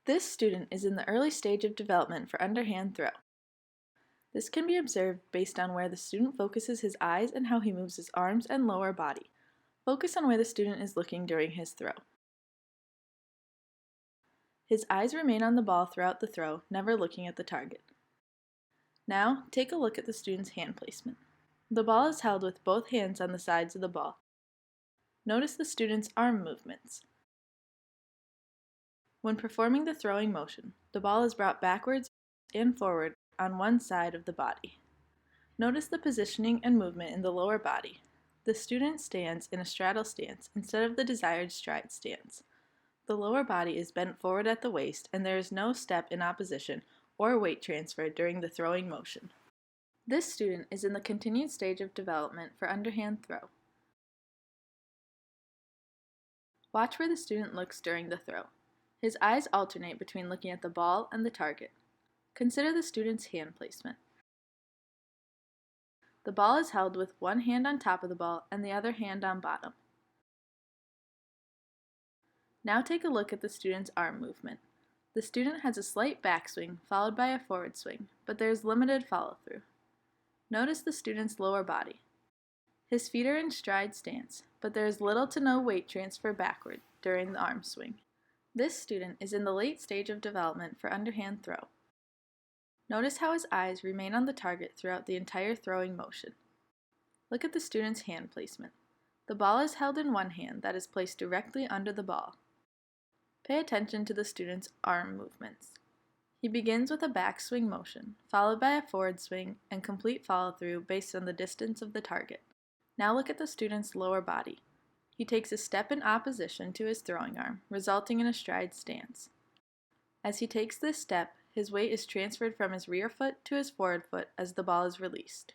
This student is in the early stage of development for underhand throw. This can be observed based on where the student focuses his eyes and how he moves his arms and lower body. Focus on where the student is looking during his throw. His eyes remain on the ball throughout the throw, never looking at the target. Now, take a look at the student's hand placement. The ball is held with both hands on the sides of the ball. Notice the student's arm movements. When performing the throwing motion, the ball is brought backwards and forward on one side of the body. Notice the positioning and movement in the lower body. The student stands in a straddle stance instead of the desired stride stance. The lower body is bent forward at the waist and there is no step in opposition or weight transfer during the throwing motion. This student is in the continued stage of development for underhand throw. Watch where the student looks during the throw. His eyes alternate between looking at the ball and the target. Consider the student's hand placement. The ball is held with one hand on top of the ball and the other hand on bottom. Now take a look at the student's arm movement. The student has a slight backswing followed by a forward swing, but there is limited follow-through. Notice the student's lower body. His feet are in stride stance, but there is little to no weight transfer backward during the arm swing. This student is in the late stage of development for underhand throw. Notice how his eyes remain on the target throughout the entire throwing motion. Look at the student's hand placement. The ball is held in one hand that is placed directly under the ball. Pay attention to the student's arm movements. He begins with a backswing motion, followed by a forward swing and complete follow-through based on the distance of the target. Now look at the student's lower body. He takes a step in opposition to his throwing arm, resulting in a stride stance. As he takes this step, his weight is transferred from his rear foot to his forward foot as the ball is released.